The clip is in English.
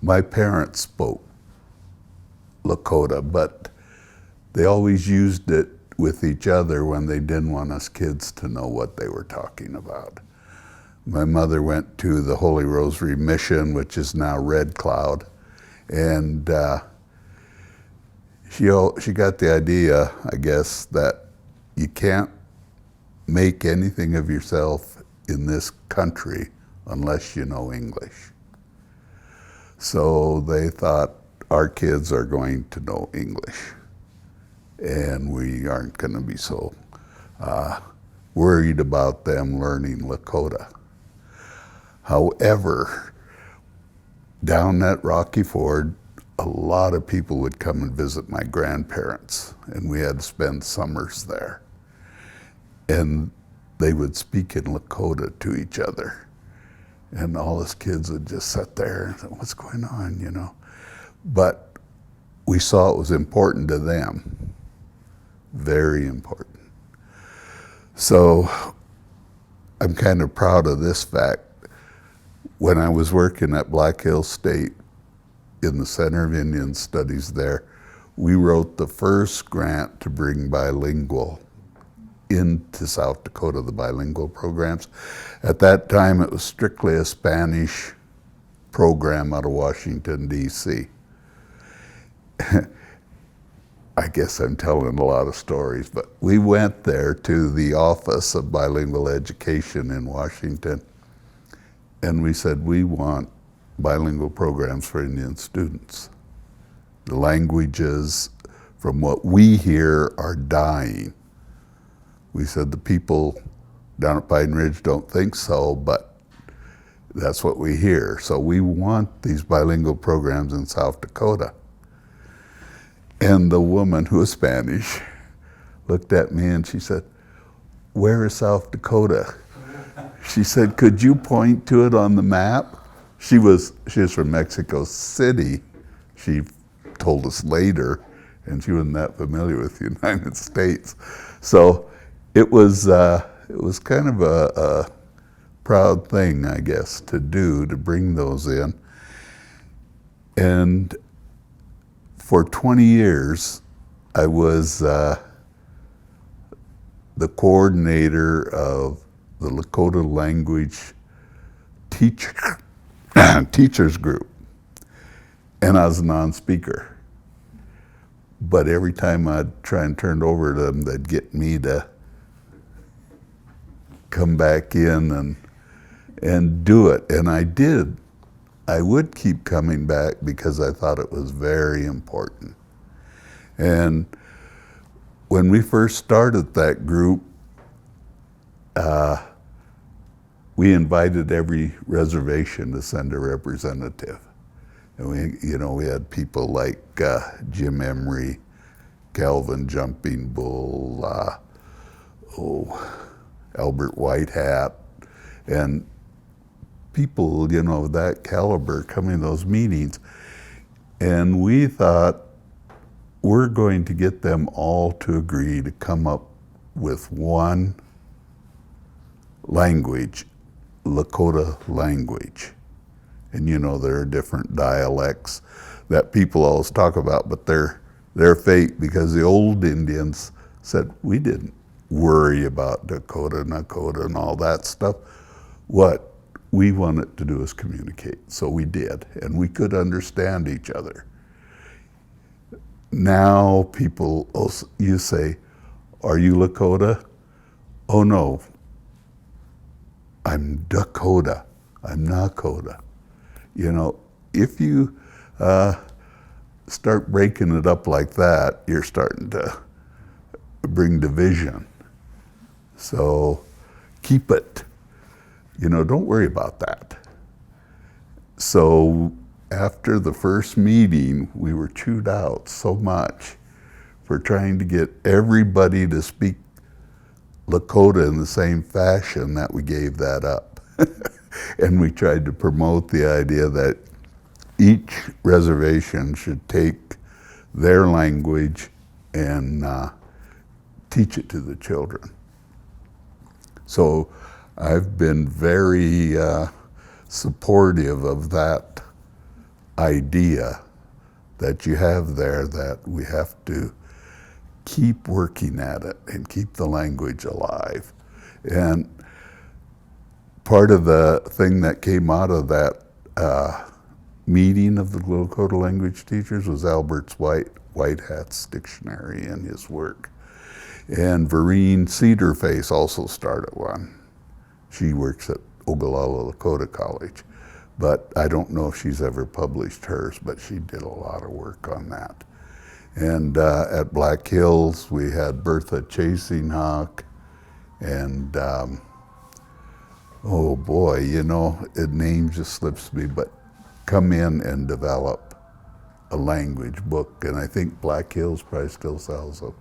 My parents spoke Lakota, but they always used it with each other when they didn't want us kids to know what they were talking about. My mother went to the Holy Rosary Mission, which is now Red Cloud, and she got the idea, I guess, that you can't make anything of yourself in this country unless you know English. So they thought our kids are going to know English, and we aren't going to be so worried about them learning Lakota. However, down at Rocky Ford, a lot of people would come and visit my grandparents, and we had to spend summers there. And they would speak in Lakota to each other. And all us kids would just sit there and say, what's going on, you know? But we saw it was important to them, very important. So I'm kind of proud of this fact. When I was working at Black Hills State in the Center of Indian Studies there, we wrote the first grant to bring bilingual into South Dakota, the bilingual programs. At that time, it was strictly a Spanish program out of Washington, D.C. I guess I'm telling a lot of stories, but we went there to the Office of Bilingual Education in Washington, and we said, we want bilingual programs for Indian students. The languages, from what we hear, are dying. We said the people down at Pine Ridge don't think so, but that's what we hear. So we want these bilingual programs in South Dakota. And the woman, who was Spanish, looked at me and she said, where is South Dakota? She said, could you point to it on the map? She was from Mexico City. She told us later, and she wasn't that familiar with the United States. So it was kind of a proud thing, I guess, to do, to bring those in. And for 20 years, I was the coordinator of the Lakota language teachers group, and I was a non-speaker. But every time I'd try and turn it over to them, they'd get me to come back in and do it, and I did. I would keep coming back because I thought it was very important. And when we first started that group, we invited every reservation to send a representative. And we had people like Jim Emery, Calvin Jumping Bull, Albert Whitehat, and people, of that caliber coming to those meetings. And we thought, we're going to get them all to agree to come up with one language, Lakota language. And there are different dialects that people always talk about, but they're fake, because the old Indians said, we didn't worry about Dakota, Nakota, and all that stuff. What we wanted to do is communicate, so we did, and we could understand each other. Now people, you say, are you Lakota? Oh no, I'm Dakota, I'm Nakota. If you start breaking it up like that, you're starting to bring division. So keep it. Don't worry about that. So after the first meeting, we were chewed out so much for trying to get everybody to speak Lakota in the same fashion that we gave that up. And we tried to promote the idea that each reservation should take their language and teach it to the children. So I've been very supportive of that idea that you have there, that we have to keep working at it and keep the language alive. And part of the thing that came out of that meeting of the Lakota language teachers was Albert's White Hat's dictionary and his work. And Vereen Cedarface also started one. She works at Ogallala Lakota College, but I don't know if she's ever published hers, but she did a lot of work on that. And at Black Hills, we had Bertha Chasing Hawk, and oh boy, you know, a name just slips me, but come in and develop a language book, and I think Black Hills probably still sells them.